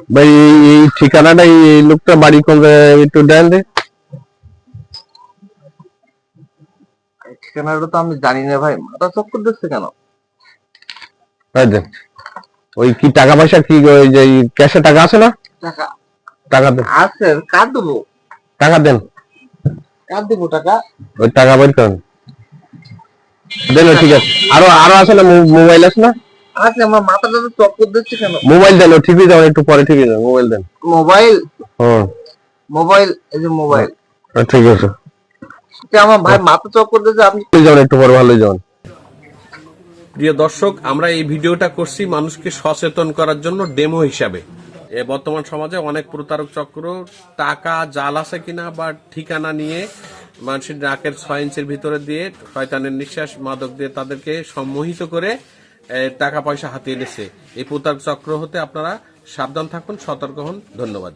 ভাই এই ঠিকানাটা এই লোকটা বাড়ি কোন একটু দেন রে। ঠিকানাটা তো আমি জানি না ভাই, মাথা চক্কর দিচ্ছে কেন? দেন ওই কি টাকা পয়সা কি ওই যে ক্যাশে টাকা আছে না? টাকা টাকা দেন, আছে, কার দেবো? টাকা দেন, কার দেবো টাকা? ওই টাকা বের করেন, দেন। ঠিক আছে, আরো আরো আছে না? মোবাইল আছে না? আছে, আমার মাথাটা তো চক্কর দিচ্ছে কেন? মোবাইল দেন, ও ঠিকই যাবেন, একটু পরে ঠিকই যাবেন, মোবাইল দেন। মোবাইল? হুম, মোবাইল, এই যে মোবাইল। ঠিক আছে, আমার ভাই মাথা চক্কর দিচ্ছে, আপনি যাবেন একটু পরে, ভালো যাবেন। প্রিয় দর্শক, আমরা এই ভিডিওটা করছি মানুষকে সচেতন করার জন্য, ডেমো হিসাবে। বর্তমান সমাজে অনেক প্রতারক চক্র টাকা জাল আছে কিনা বা ঠিকানা নিয়ে মানুষের নাকের 6 ইঞ্চির ভিতরে দিয়ে শয়তানের নিঃশ্বাস মাদক দিয়ে তাদেরকে সম্মোহিত করে টাকা পয়সা হাতিয়ে নিচ্ছে। এই প্রতারক চক্র হতে আপনারা সাবধান থাকুন, সতর্ক হন। ধন্যবাদ।